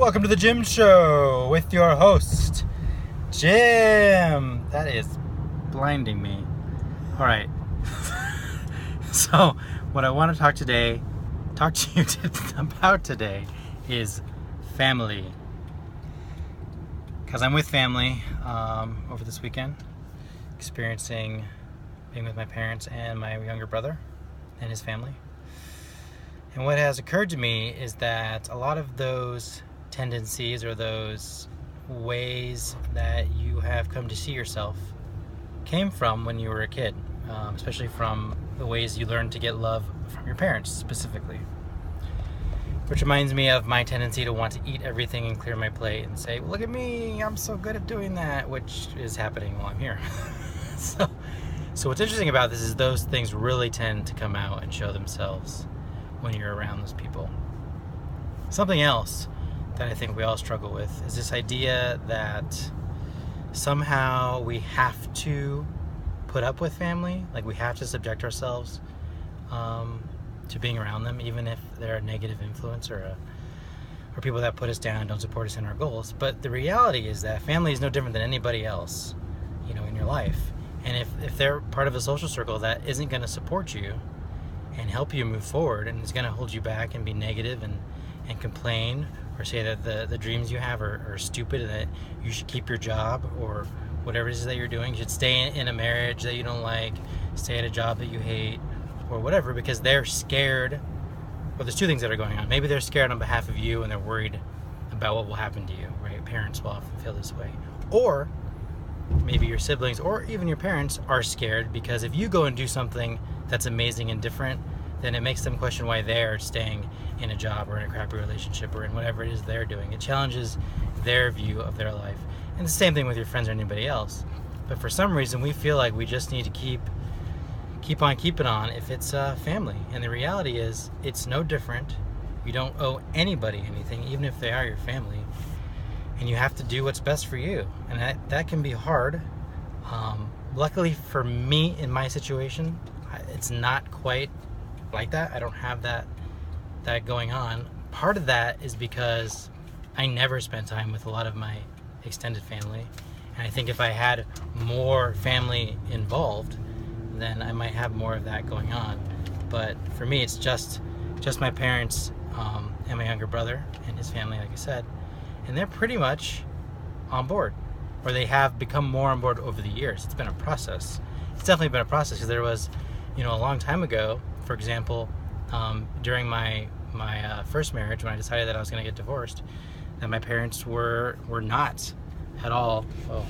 Welcome to the Jim Show with your host, Jim. That is blinding me. All right. So, what I want to talk to you about today is family. Because I'm with family over this weekend, experiencing being with my parents and my younger brother and his family. And what has occurred to me is that a lot of those tendencies or those ways that you have come to see yourself came from when you were a kid, especially from the ways you learned to get love from your parents specifically. Which reminds me of my tendency to want to eat everything and clear my plate and say, look at me, I'm so good at doing that, which is happening while I'm here. So what's interesting about this is those things really tend to come out and show themselves when you're around those people. Something else that I think we all struggle with is this idea that somehow we have to put up with family, like we have to subject ourselves to being around them, even if they're a negative influence or people that put us down, don't support us in our goals. But the reality is that family is no different than anybody else, in your life. And if they're part of a social circle that isn't going to support you and help you move forward and is going to hold you back and be negative and complain or say that the dreams you have are stupid and that you should keep your job or whatever it is that you're doing, you should stay in a marriage that you don't like, stay at a job that you hate or whatever, because they're scared. Well, there's two things that are going on. Maybe they're scared on behalf of you and they're worried about what will happen to you, right? Parents will often feel this way. Or maybe your siblings or even your parents are scared because if you go and do something that's amazing and different, then it makes them question why they're staying in a job or in a crappy relationship or in whatever it is they're doing. It challenges their view of their life. And the same thing with your friends or anybody else. But for some reason, we feel like we just need to keep on keeping on if it's family. And the reality is, it's no different. You don't owe anybody anything, even if they are your family. And you have to do what's best for you. And that can be hard. Luckily for me, in my situation, it's not quite like that. I don't have that going on. Part of that is because I never spent time with a lot of my extended family. And I think if I had more family involved, then I might have more of that going on. But for me, it's just my parents and my younger brother and his family, like I said. And they're pretty much on board, or they have become more on board over the years. It's been a process. It's definitely been a process because there was, a long time ago, for example, during my first marriage, when I decided that I was going to get divorced, that my parents were not at all. Oh,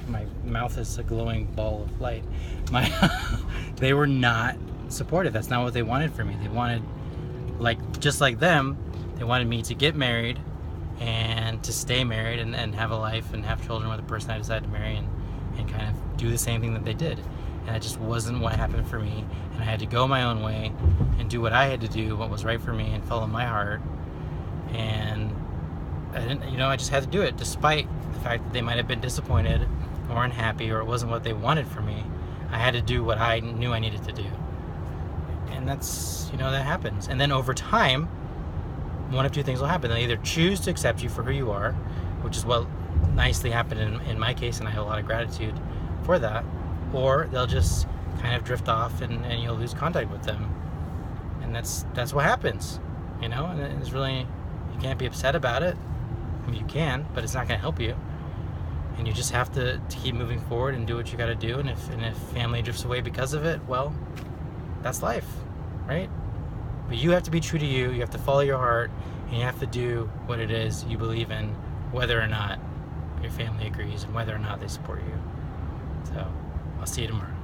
my mouth is a glowing ball of light. They were not supportive. That's not what they wanted for me. They wanted, just like them, they wanted me to get married and to stay married and have a life and have children with the person I decided to marry and kind of do the same thing that they did. And that just wasn't what happened for me. And I had to go my own way and do what I had to do, what was right for me, and follow my heart. And I didn't, I just had to do it, despite the fact that they might have been disappointed or unhappy or it wasn't what they wanted for me. I had to do what I knew I needed to do. And that's, that happens. And then over time, one of two things will happen. They'll either choose to accept you for who you are, which is what nicely happened in my case, and I have a lot of gratitude for that, or they'll just kind of drift off and you'll lose contact with them. And that's what happens, and it's really, you can't be upset about it. I mean, you can, but it's not going to help you. And you just have to keep moving forward and do what you got to do. And if family drifts away because of it, well, that's life, right? But you have to be true to you. You have to follow your heart, and you have to do what it is you believe in, whether or not your family agrees and whether or not they support you. So, I'll see you tomorrow.